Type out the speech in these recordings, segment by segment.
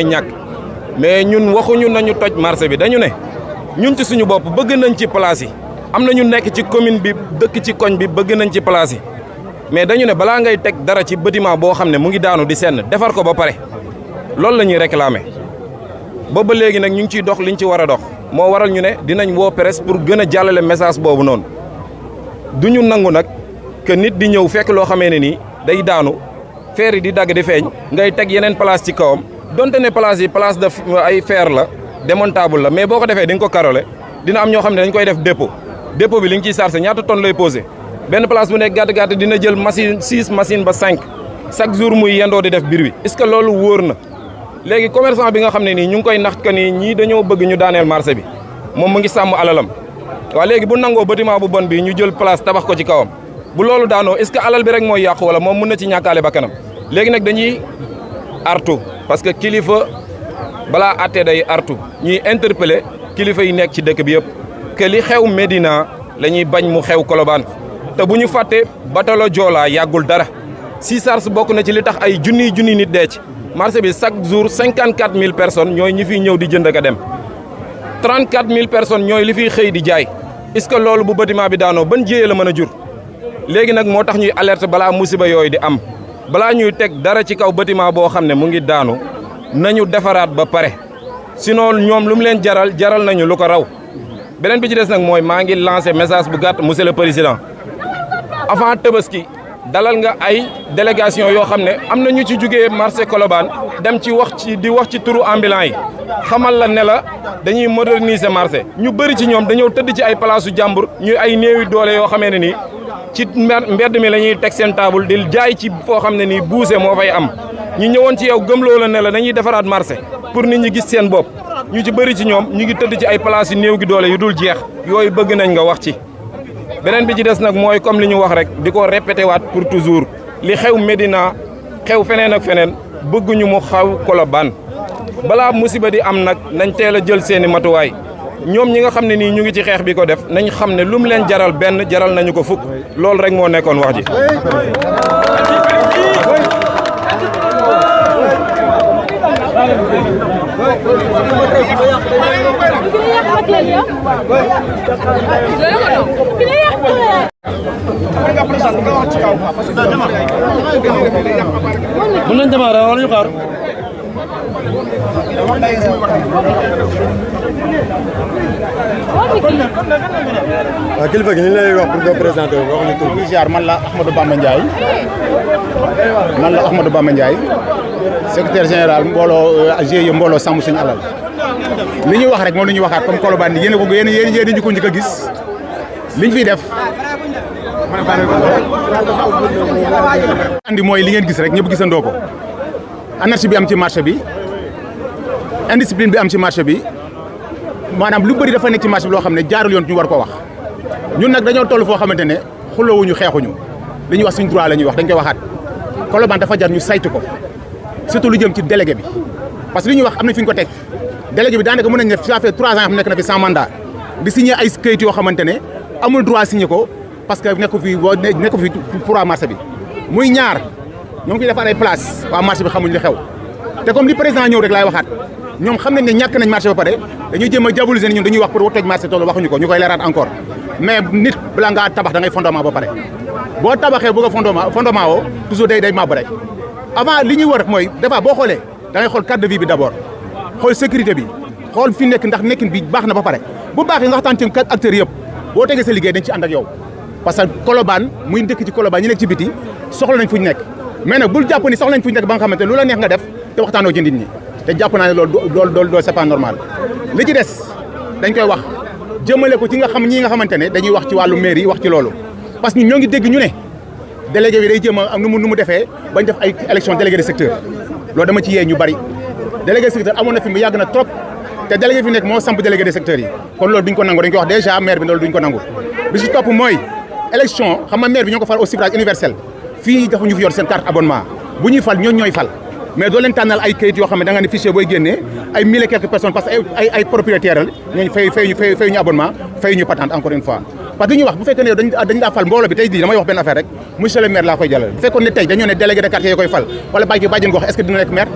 ñàkk mais ñun waxuñu nañu toj marché bi dañu ne ñun ci suñu bopp bëgg nañ ci place yi am na ñu nekk ci commune bi dëkk ci koñ bi bëgg nañ ci place yi mais dañu ne balaa ngay teg dara ci bâtiment boo xam ne mu ngi daanu di senn defar ko ba pare loolu la ñuy réclamer ba léegi nag ñu ngi ciy dox liñ ci war a dox moo waral ñu ne dinañ woo presse pour gën a jàllale message boobu noonu du ñu nangu nag que nit di ñëw fekk loo xamee ne nii day daanu fer yi di dagg di feeñ ngay teg yeneen place ci kawam donte ne place yi place de ay fer la démontable la mais boo ko defee di nga ko karole dina am ñoo xam ne dañ koy def dépôt bi li nga ciy chargé ñaata tonne lay posé benn place bu nekk gàtt dina jël machine 6 machine ba 5 chaque jour muy yendoo di def bruit est-ce que loolu wóor na léegi commerçant bi nga xam ne nii ñu ngi koy nax que ni ñii dañoo bëgg ñu daaneel marché bi moom mu ngi sàmm alalam waaw léegi bu nangoo bâtiment bu bon bi ñu jël place tabax ko ci kawam bu loolu daanoo est-ce que alal bi rek mooy yàqu wala moom mën na ci ñàkkaale ba kanam léegi nag dañuy artu parce que kilifa balaa àttee day artu ñuy interpeller kilifa yi nekk ci dëkk bi yëpp que li xew Médina la ñuy bañ mu xew Colobane te bu ñu fàtte batalo Joola yàggul dara SISARS bokk na ci li tax ay junniy nit dee ci marché bi chaque jour 54 000 personnes ñooy ñi fiy ñëw di jënd ak dem 34 000 personnes ñooy li fiy xëy di jaay est-ce que loolu bu bâtiment bi daanoo ban jiyee la mën a jur léegi nag moo tax ñuy alerte balaa musiba yooyu di am balaa ñuy teg dara ci kaw bâtiment boo xam ne mu ngi daanu nañu defaraat ba pare sinon ñoom lu mu leen jaral nañu lu ko raw beneen bi ci des nag mooy maa ngi lancé message bu gàtt monsieur le président avant Tabaski dalal nga ay délégation yoo xam ne am na ñu ci jugee marché Colobane dem ci wax ci turu ambulant yi xamal la ne la dañuy moderniser marché ñu bëri ci ñoom dañoo tëdd ci ay place su jàmbur ñu ay néewi doole yoo xamee ne nii ci mbedd mi la ñuy teg seen table di jaay ci foo xam ne nii buuse moo fay am ñu ñëwoon ci yow gëmloo la ne la dañuy defaraat marché pour nit ñi gis seen bopp ñu ci bëri ci ñoom ñu ngi tëdd ci ay place yu néew gi doole yu dul jeex yooyu bëgg nañ nga wax ci beneen bi ci des nag mooy comme li ñu wax rek di ko répété waat pour toujours li xew Médina xew feneen ak feneen bëgguñu mu xaw Colobane balaa musiba di am nag nañ teel a jël seeni matuwaay ñoom ñi nga xam ne nii ñu ngi ci xeex bi ko def nañ xam ne lu mu leen jaral benn jaral nañu ko fukk loolu rek moo nekkoon wax ji. mën nañ démarrer wala ñu xaar. waaw kilifa gi ñu lay wax pour nga présenter wax ñu tur. ziar man la Ahmadou Bamba Ndiaye secrétaire général mbooloo GIE mbooloo sàmm suñu alal li ñuy wax rek moom la ñuy waxaat comme Colobane ni yéen ñu ko njëkk a gis liñ fiy def andi mooy li ngeen gis rek ñëpp gisandoo ko anarchie bi am ci marché bi indiscipline bi am ci marché bi maanaam lu bëri dafa nekk ci marché bi loo xam ne jaarul yoon ñu war ko wax ñun nag dañoo toll foo xamante ne xuloowuñu xeexuñu li ñuy wax suñu droit la ñuy wax dañ koy waxaat Colobane dafa jar ñu saytu ko surtout lu jëm ci délégué bi parce que li ñuy wax am na fi ñu ko teg délégué bi daanaka mën nañ def ça fait 3 ans xam nekk na fi sans mandat di signé ay kayit yoo xamante ne amul droit signé ko parce que nekku fi pour waa marché bi muy ñaar ñoo ngi fi defar ay place waa marché bi xamuñ li xew te comme li président ñëw rek laay waxaat ñoom xam nañ ne ñàkk nañ marché ba pare dañuy jéem a diaboliser ne ñun dañuy wax pour toj marché toolu waxuñu ko ñu koy leeraat encore mais nit bala ngaa tabax da ngay fondement ba pare boo tabaxee bëgg a fondement woo toujours day màbb rek avant li ñuy war mooy des fois boo xoolee da ngay xool cadre de vie bi d'abord xool sécurité bi xool fi nekk ndax nekkin bi baax na ba pare bu baaxee nga waxtaan ci acteurs yëpp boo tegee sa liggéey dañ ci ànd ak yow parce que Colobane muy dëkk ci Colobane ñi nekk ci biti soxla nañ fu ñu nekk mais nag bul jàpp ni soxla nañ fu ñu nekk ba nga xamante lu la neex nga def te waxtaanoo ci nit ñi te jàpp naa ne loolu c'est pas normal li ci des dañ koy wax jëmale ko ci ñi nga xamante ne dañuy wax ci wàllu mairie wax ci loolu parce que ñoo ngi dégg ñu ne délégué bi day jéem a am nu mu defee bañ def ay élection délégué de secteur loolu dama ci yee ñu bari délégué de secteur amoon na fi mu yàgg na trop te délégué fi nekk moo samp délégué de secteur yi kon loolu duñ ko nangu dañ ko wax déjà maire bi loolu duñ ko nangu bi si topp mooy élection xam nga maire bi ñoo ko fal au suffrage universel fii dafa ñu fi yor seen carte abonnement bu ñuy fal ñooy fal mais doo leen tànnal ay kayit yoo xam ne da nga ne fichier booy génnee ay 1000 et quelques personnes parce que ay propriétaires la ñooñu fay ñu abonnement fay ñu patente encore une fois parce que ñu wax bu fekkee ne dañ daa fal mbooloo bi tey jii damay wax benn affaire rek monsieur le maire laa koy jàllale bu fekkoon ne tey dañoo ne délégué de quartier yoo koy fal wala bàjjen gox est-ce que dina nekk maire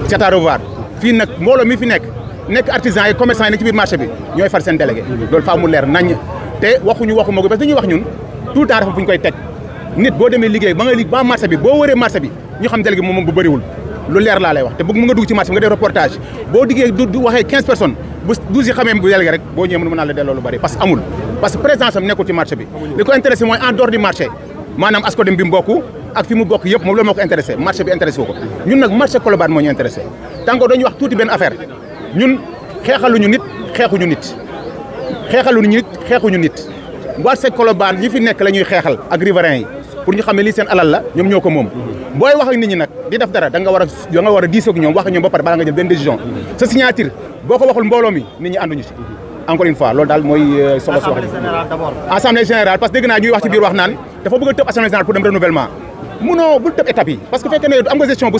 c'est à revoir fii nag mbooloo mi fi nekk artisans yi commerçants yi nekk ci biir marché bi ñooy far seen délégué loolu faa mu leer nañ te waxuñu waxu magu parce que dañuy wax ñun tout le temps dafa fu ñu koy teg nit boo demee liggéey ba nga ba marché bi boo wëree marché bi ñu xam délégué moom bu bëriwul lu leer laa lay wax te bëgg mu nga dugg ci marché bi nga def reportage boo diggee du waxee 15 personnes bu 12 yi xamee bu délégué rek boo ñëwee mën naa la delloo lu bëri parce que amul parce que présence am nekkul ci marché bi li ko intéressé mooy en dehors du marché maanaam asko dem bi mu bokk ak fi mu bokk yëpp moom loolu moo ko intéressé marché bi intéressé wu ko ñun nag marché Colobane moo ñu intéressé tant que dañuy wax tuuti benn affaire ñun xeexaluñu nit xeexuñu nit xeexuñu nit marché Colobane ñi fi nekk la ñuy xeexal ak riverains yi pour ñu xam ne lii seen alal la ñoom ñoo ko moom booy wax ak nit ñi nag di def dara da nga war a diisoo ak ñoom wax ak ñoom ba pare bala nga jël benn décision sa signature boo ko waxul mbooloo mi nit ñi ànduñu ci encore une fois loolu daal mooy solo si wax assemblée générale parce que dégg naa ñuy wax ci biir wax naan dafa bëgg a tëb assemblée générale pour dem renouvellement munoo bul tëb étape yi parce que fekkee ne am nga gestion bu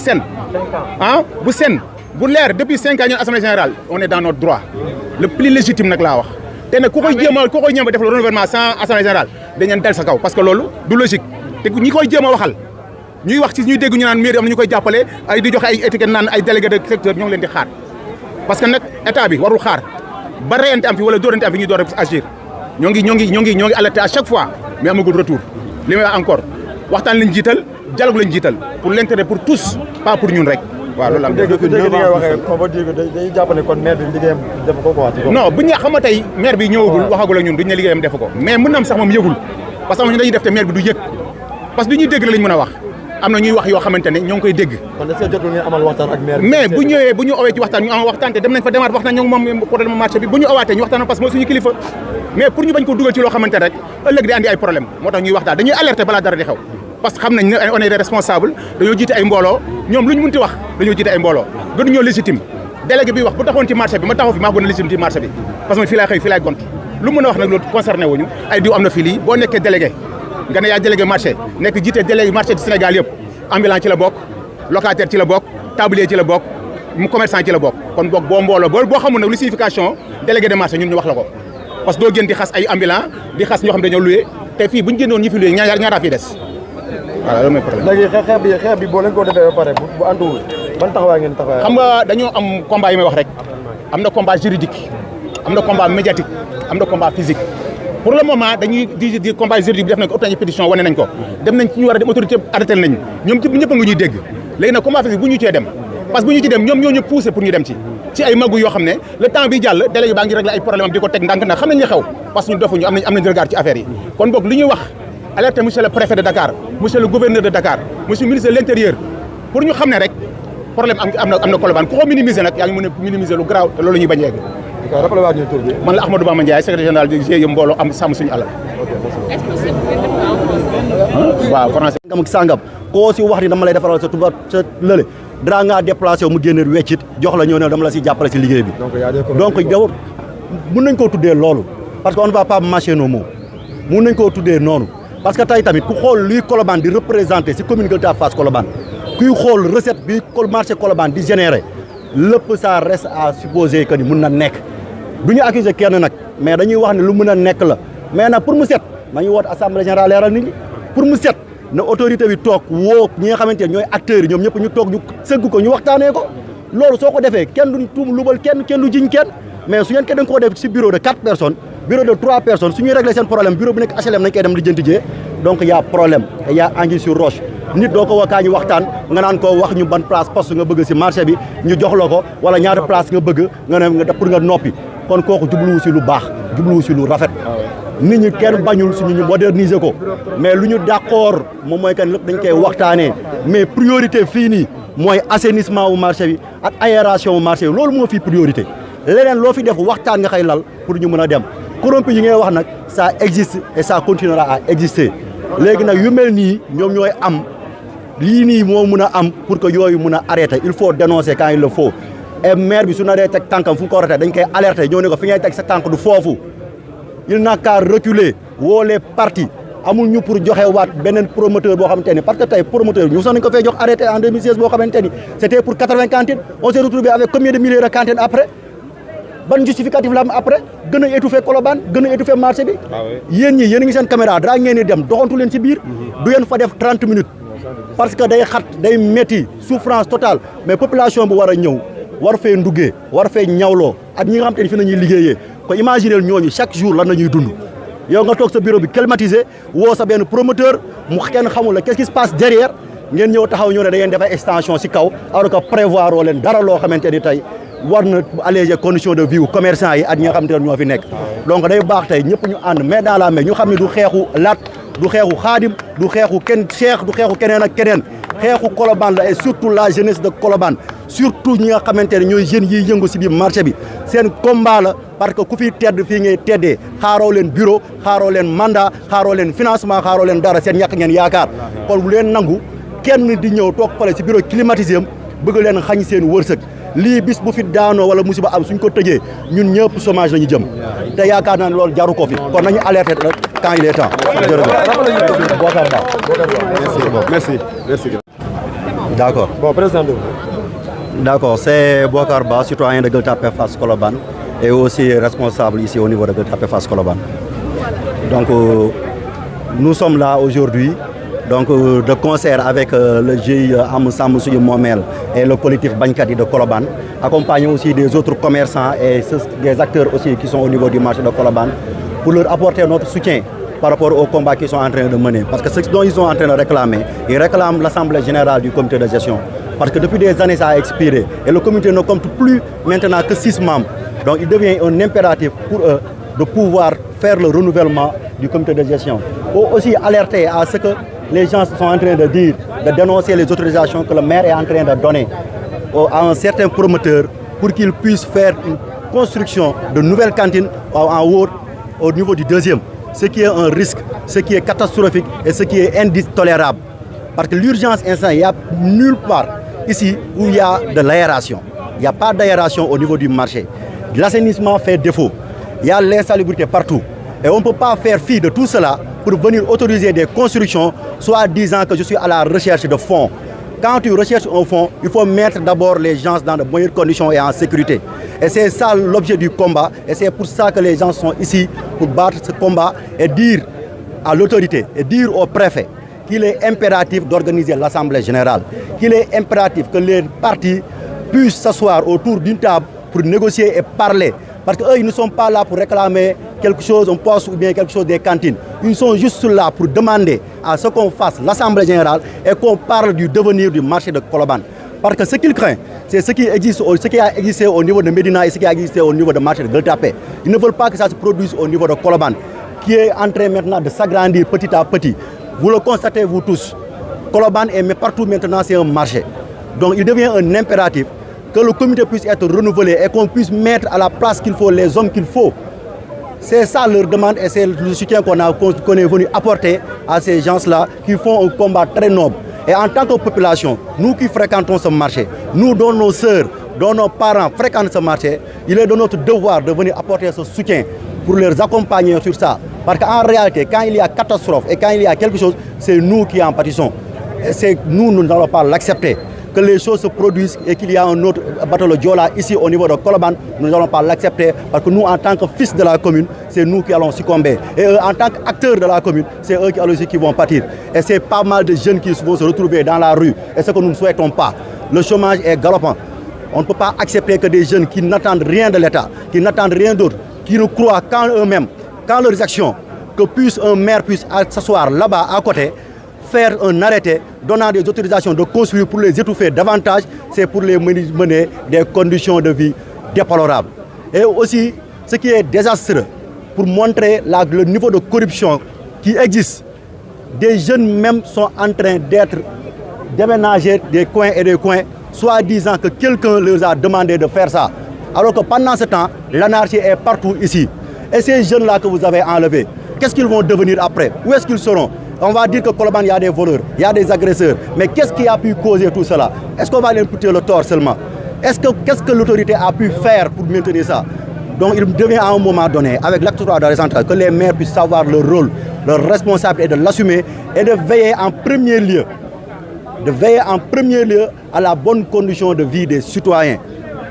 sen bu leer depuis 5 ans ñun assemblée générale on est dans notre droit le plus légitime nag laa wax te nag ku koy jéem a def le renouvellement sans assemblée générale dañu dal sa kaw parce que loolu du logique te ñi koy jéem a waxal ñuy wax ci ñuy dégg ñu naan mairie am na ñu koy jàppale ay di joxe ay étiquette naan ay délégué de secteur ñoo ngi leen di xaar parce que nag état bi warul xaar ba reyante am fi wala dóorante am fi ñuy door a agir ñoo ngi alerté à chaque fois mais amagul retour li may wax encore waxtaan lañ jiital dialogue lañ jiital pour l'intérêt pour tous pas pour ñun rek waaw loolu am dañuy jàpp ne kon maire bi liggéeyam def ko quoi non bu ñu xam nga tey maire bi ñëwagul waxagul ak ñun duñ ne liggéeyam def ko mais mën na am sax moom yëgul parce que ñu dañuy def te maire bi du yëg parce que du ñuy dégg la lañ mën a wax am na ñuy wax yoo xamante ne ñoo ngi koy dégg kon est-ce que jotul ngeen amal waxtaan ak maire mais bu ñëwee bu ñu owee ci waxtaan ñu amal waxtaan te dem nañ fa demaat wax nañ ñoo moom problème marché bi bu ñu owaatee ñu waxtaan parce que mooy suñu kilifa mais pour ñu bañ ko dugal ci loo xamante rek ëllëg di andi ay problème moo tax ñuy waxtaan dañuy alerter balaa dara di xew parce que xam nañ ne on est des responsables dañoo jiite ay mbooloo ñoom lu ñu mënti wax dañoo jiite ay mbooloo gënuñoo légitime délégué bi wax bu taxoon ci marché bi ma taxaw fi maa gën a légitime ci marché bi parce que fii laay xëy fii laay gont lu mën a wax nag loolu concerné wuñu ay diw am na fii lii boo nekkee délégué nga ne yaa délégué marché nekk jiite délégué marché du Sénégal yëpp ambulant ci la bokk locataire ci la bokk tablier ci la bokk mu commerçant ci la bokk kon bokk boo mbooloo boo xamul nag lu signification délégué de marché ñun ñu wax la ko parce que doo génn di xas ay ambulant di xas ñoo xam dañoo loué te fii bu ñu génnoon ñi fi loué ñaaraa fii des voilà loolu mooy problème. léegi xeex bi boo leen ko defee ba pare bu antuwul ban taxawaay ngeen taxawaay. xam nga dañoo am combat yi may wax rek am na combat juridique am na combat médiatique am na combat physique pour le moment dañuy di combat juridique bi def nañ ko obtenir pétition wane nañ ko dem nañ ci ñu war a dem autorité arrêté nañ ñoom ñëpp a ngi ñuy dégg léegi nag combat physique bu ñu cee dem parce que bu ñu ci dem ñoom ñoo ñu poussé pour ñu dem ci ay magu yoo xam ne le temps bi jàll délégué baa ngi réglé ay problème am di ko teg ndànk nag xam nañ li xew parce que ñu defuñu am nañ regard ci affaire yi kon boog li ñuy wax alerté monsieur le préfet de Dakar monsieur le gouverneur de Dakar monsieur le ministre de l'intérieur pour ñu xam ne rek problème am na Colobane ku ko minimiser nag yaa ngi mën a minimiser lu garaaw te loolu la ñuy bañ a yegg man la Ahmadou Bamba Ndiaye secrétaire général du GIE mbooloo am sàmm suñu alal waaw français ngam sàngam koo si wax ni dama lay defaral sa tuba sa lële dara ngaa déplacé wu mu génne weccit jox la ñëw ne dama la si jàppale si liggéey bi donc yow mun nañ koo tuddee loolu parce que on ne va pas mâcher nos mots mun nañ koo tuddee noonu parce que tey tamit ku xool luy Colobane di représenté si communauté à Fass Colobane kuy xool recette bi marché Colobane di générer lépp ça reste à supposer que ni mun na nekk du ñu accuser kenn nag mais dañuy wax ne lu mën a nekk la mais nag pour mu set nañu woote assemblée générale leeral nit ñi pour mu set na autorité bi toog woo ñi nga xamante ne ñooy acteurs yi ñoom ñëpp ñu toog ñu sëgg ko ñu waxtaanee ko loolu soo ko defee kenn du tuum lubal kenn du jiñ kenn mais su ngeen ko dañ koo def si bureau de 4 personnes bureau de 3 personnes su ñuy régler seen problème bureau bu nekk HLM nañ koy dem lijjanti jee donc y a problème et y a anguille sur roche nit doo ko wakaa ñu waxtaan nga naan ko wax ñu ban place poste nga bëgg si marché bi ñu jox la ko wala ñaata place nga bëgg nga ne pour nga noppi kon kooku jubluwu si lu baax jubluwu si lu rafet nit ñi kenn bañul suñu ñu moderniser ko mais lu ñu d'accord moom mooy kan lépp dañ koy waxtaanee mais priorité fii nii mooy assainissement wu marché bi ak aération wu marché bi loolu moo fi priorité leneen loo fi def waxtaan nga xay lal pour ñu mën a dem corrompu yi ngay wax nag ça existe et ça continuera à exister léegi nag yu mel nii ñoom ñooy am lii nii moo mun a am pour que yooyu mun a arrêter il faut dénoncer quand il le faut et maire bi su na dee teg tànkam fu mu ko war a teg dañ koy alerter ñoo ne ko fi ngay teg sa tànk du foofu il n'a qu'à reculer woo les partis amul ñu pour joxe waat beneen promoteur boo xamante ni parce que tey promoteur bi ñu sax nañ ko fee jox arrêté en 2016 boo xamante ni c'était pour 80 cantines on s'est retrouvé avec combien de milliers de cantines après ban justificatif la am après gën a étouffer Colobane gën a étouffer marché bi yéen ñi yéen a ngi seen caméra dara ngeen di dem doxantu leen ci biir du ngeen fa def 30 minutes parce que day xat day métti souffrance totale mais population bu war a ñëw war fee nduggee war fee ñawloo ak ñi nga xam te ne fi nañuy liggéeyee ko imaginer ñooñu chaque jour lan nañuy dund yow nga toog sa bureau bi climatisé woo sa benn promoteur mu kenn xamul la qu'est-ce qui se passe derrière ngeen ñëw taxaw ñëw ne da ngeen def extension si kaw alors que prévoir oo leen dara loo xamante ni tey war na alléger condition de vie wu commerçant yi ak ñi nga xamante ne ñoo fi nekk donc day baax tey ñëpp ñu ànd mais dans la main ñu xam ne du xeexu Lat du xeexu Khadim du xeexu Cheikh du xeexu keneen ak keneen xeexu Colobane la et surtout la jeunesse de Colobane surtout ñi nga xamante ne ñooy jeunes yiy yëngu si biir marché bi seen combat la parce que ku fi tedd fii ngay teddee xaaroo leen bureau xaaroo leen mandat xaaroo leen financement xaaroo leen dara seen ñàkk ngeen yaakaar kon bu leen nangu kenn di ñëw toog fale si bureau climatisé am bëgg leen xañ seen wërsëg lii bis bu fi daanoo wala musiba am suñ ko tëjee ñun ñëpp chômage la ñu jëm te yaakaar naa ne loolu jaru ko fi kon nañu alerter quand il est temps. jërëjëf Bokar Ba. Merci. D'accord. Bon, président. D'accord, c'est Bokar Ba, citoyen de Gueule Tapée Fass Colobane et aussi responsable ici au niveau de Gueule Tapée Fass Colobane. Donc nous sommes là aujourd'hui de concert avec le GIE Am Samm Suñu Moomeel et le collectif Bañkat yi de Colobane, accompagné aussi des autres commerçants et des acteurs aussi qui sont au niveau du marché de Colobane pour leur apporter notre soutien par rapport au combat qu'ils sont en train de mener. Parce que ce dont ils sont en train de réclamer, ils réclament l'Assemblée générale du comité de gestion. Parce que depuis des années, ça a expiré. Et le comité ne compte plus maintenant que 6 membres. Donc il devient un impératif pour eux de pouvoir faire le renouvellement du comité de gestion. Ou aussi alerter à ce que les gens sont en train de dire, de dénoncer les autorisations que le maire est en train de donner à un certain promoteur pour qu'il puisse faire une construction de nouvelles cantines en haut au niveau du deuxième. Ce qui est un risque, ce qui est catastrophique et ce qui est intolérable. Parce que l'urgence instant, il n'y a nulle part ici où il y a de l'aération. Il n'y a pas d'aération au niveau du marché. L'assainissement fait défaut. Il y a l'insalubrité partout. Et on ne peut pas faire fi de tout cela pour venir autoriser des constructions, soit disant que je suis à la recherche de fonds. Quand tu recherches un fonds, il faut mettre d'abord les gens dans de meilleures conditions et en sécurité. Et c'est ça l'objet du combat. Et c'est pour ça que les gens sont ici, pour battre ce combat et dire à l'autorité, et dire au préfet qu'il est impératif d'organiser l'Assemblée générale, qu'il est impératif que les partis puissent s'asseoir autour d'une table pour négocier et parler. Parce qu'eux, ils ne sont pas là pour réclamer quelque chose, un poste ou bien quelque chose des cantines. Ils sont juste là pour demander à ce qu'on fasse l'Assemblée générale et qu'on parle du devenir du marché de Colobane. Parce que ce qu'ils craignent, c'est ce qui a existé au niveau de Médina et ce qui a existé au niveau de marché de Gueule Tapée. Ils ne veulent pas que ça se produise au niveau de Colobane, qui est en train maintenant de s'agrandir petit à petit. Vous le constatez vous tous. Colobane est partout maintenant, c'est un marché. Donc il devient un impératif que le comité puisse être renouvelé et qu'on puisse mettre à la place qu'il faut les hommes qu'il faut. C'est ça leur demande et c'est le soutien qu'on est venu apporter à ces gens-là qui font un combat très noble. Et en tant que population, nous qui fréquentons ce marché, nous dont nos sœurs, dont nos parents fréquentent ce marché, il est de notre devoir de venir apporter ce soutien pour les accompagner sur ça. Parce qu'en réalité, quand il y a catastrophe et quand il y a quelque chose, c'est nous qui en pâtissons. Et nous n'allons pas l'accepter. Que les choses se produisent et qu'il y a un autre bateau de Diola ici au niveau de Colobane, nous n'allons pas l'accepter parce que nous, en tant que fils de la commune, c'est nous qui allons succomber. Et eux, en tant qu'acteurs de la commune, c'est eux qui vont partir. Et c'est pas mal de jeunes qui vont se retrouver dans la rue. Et ce que nous ne souhaitons pas. Le chômage est galopant. On ne peut pas accepter que des jeunes qui n'attendent rien de l'État, qui n'attendent rien d'autre, qui ne croient qu'en eux-mêmes, qu'en leurs actions, que un maire puisse s'asseoir là-bas à côté, faire un arrêté donnant des autorisations de construire pour les étouffer davantage, c'est pour les mener des conditions de vie déplorables. Et aussi, ce qui est désastreux, pour montrer le niveau de corruption qui existe, des jeunes même sont en train d'être déménagés des coins et des coins, soit disant que quelqu'un leur a demandé de faire ça. Alors que pendant ce temps, l'anarchie est partout ici. Et ces jeunes-là que vous avez enlevés, qu'est-ce qu'ils vont devenir après? Où est-ce qu'ils seront? On va dire que Colobane, il y a des voleurs, il y a des agresseurs. Mais qu'est-ce qui a pu causer tout cela? Est-ce qu'on va leur imputer le tort seulement? Qu'est-ce que l'autorité a pu faire pour maintenir ça? Donc il devient à un moment donné, avec l'acte 3 de la centrale, que les maires puissent savoir leur rôle, leur responsabilité, et de l'assumer et de veiller en premier lieu. De veiller en premier lieu à la bonne condition de vie des citoyens.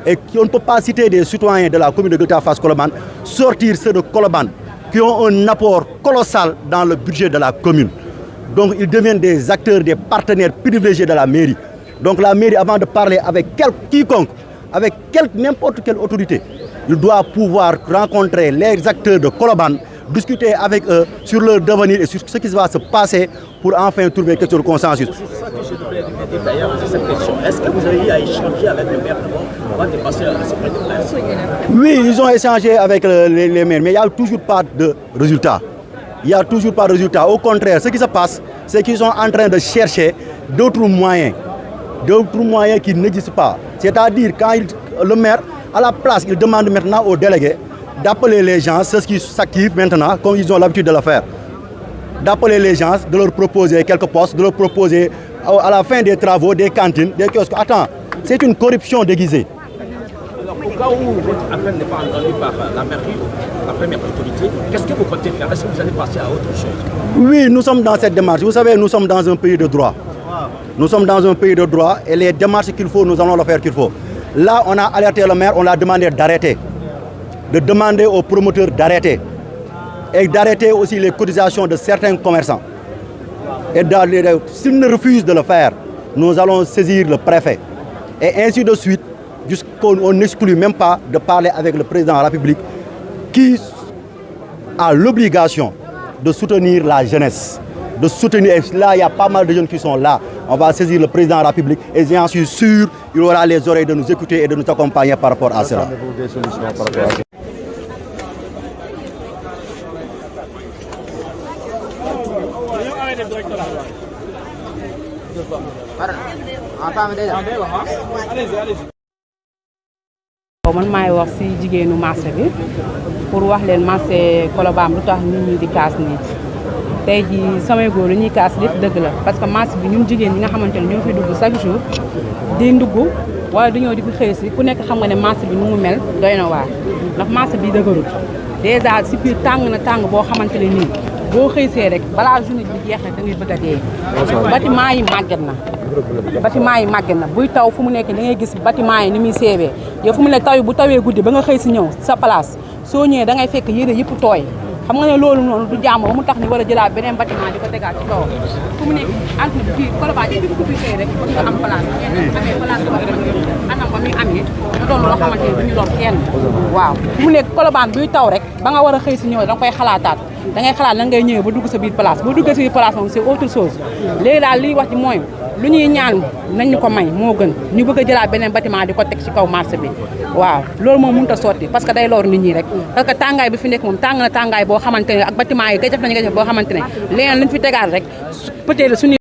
Et on ne peut pas citer des citoyens de la commune de Gueule Tapée Fass Colobane, sortir ceux de Colobane, qui ont un apport colossal dans le budget de la commune. Donc ils deviennent des acteurs, des partenaires privilégiés de la mairie. Donc la mairie, avant de parler avec quiconque, avec n'importe quelle autorité, il doit pouvoir rencontrer les acteurs de Colobane, discuter avec eux sur leur devenir et sur ce qui va se passer pour enfin trouver quelque chose de consensus. C'est ça que je devrais demander d'ailleurs à cette question. Est-ce que vous avez eu à échanger avec le maire avant de passer à ce point de presse? Oui, ils ont échangé avec les maires, mais il n'y a toujours pas de résultat. Il n'y a toujours pas de résultat. Au contraire, ce qui se passe, c'est qu'ils sont en train de chercher d'autres moyens qui n'existent pas. C'est-à-dire, quand le maire, à la place, il demande maintenant aux délégués d'appeler les gens, ceux qui s'activent maintenant, comme ils ont l'habitude de le faire, d'appeler les gens, de leur proposer quelques postes, de leur proposer à la fin des travaux, des cantines, des kiosques. Attends, c'est une corruption déguisée. Alors, au cas où votre appel n'est pas entendu par la mairie, la première autorité, qu'est-ce que vous comptez faire? Est-ce que vous allez passer à autre chose? Oui, nous sommes dans cette démarche. Vous savez, nous sommes dans un pays de droit. Nous sommes dans un pays de droit et les démarches qu'il faut, nous allons le faire qu'il faut. Là, on a alerté le maire, on a demandé d'arrêter, de demander aux promoteurs d'arrêter et d'arrêter aussi les cotisations de certains commerçants. Et s'ils ne refusent de le faire, nous allons saisir le préfet. Et ainsi de suite, jusqu'on n'exclut même pas de parler avec le président de la République qui a l'obligation de soutenir la jeunesse. De soutenir, et là, il y a pas mal de jeunes qui sont là. On va saisir le président de la République et j'en suis sûr, il aura les oreilles de nous écouter et de nous accompagner par rapport à cela. Des solutions par rapport à ça. man maay wax ci jigéenu marché bi pour wax leen marché Colobane lu tax nit ñi di kaas nii tey jii samay góor lu ñuy kaas lépp dëgg la parce que marché bi ñun jigéen ñi nga xamante ne ñoo fi dugg chaque jour di ndugg wala dañoo di fi xëy si ku nekk xam nga ne marché bi nu mu mel doy na waar ndax marché bi dëgërul dèjà si biir tàng na tàng boo xamante ne nii boo xëy see rek balaa journée bi jeex rek da ngay bëgg a dee bâtiment yi màgget na buy taw fu mu nekk da ngay gis bâtiment yi ni muy seebee yow fu mu ne taw bu tawee guddi ba nga xëy si ñëw sa place soo ñëwee da ngay fekk yére yëpp tooy xam nga ne loolu noonu du jàmm ba mu tax ni war a jëlaat beneen bâtiment di ko tegaat ci kawam fu mu nekk entre fii Colobane yi ku fi xëy rek nga am place amee place boo xamante ne anam ba muy amee nga doon loo xamante ne du ñu lor kenn waaw fu mu nekk Colobane buy taw rek ba nga war a xëy si ñëw da nga koy xalaataat da ngay xalaat lan ngay ñëwee ba dugg sa biir place boo duggee sa biir place moom c'est autre chose léegi daal liy wax ci mooy lu ñuy ñaan nañ ñu ko may moo gën ñu bëgg a jëlaat beneen bâtiment di ko teg ci kaw marché bi waaw loolu moom mënut a sotti parce que day lor nit ñi rek parce que tàngaay bi fi nekk moom tàng na tàngaay boo xamante ne ak bâtiment yi gajaf nañu gajaf boo xamante ne leneen lañ fi tegaat rek peut-être suñu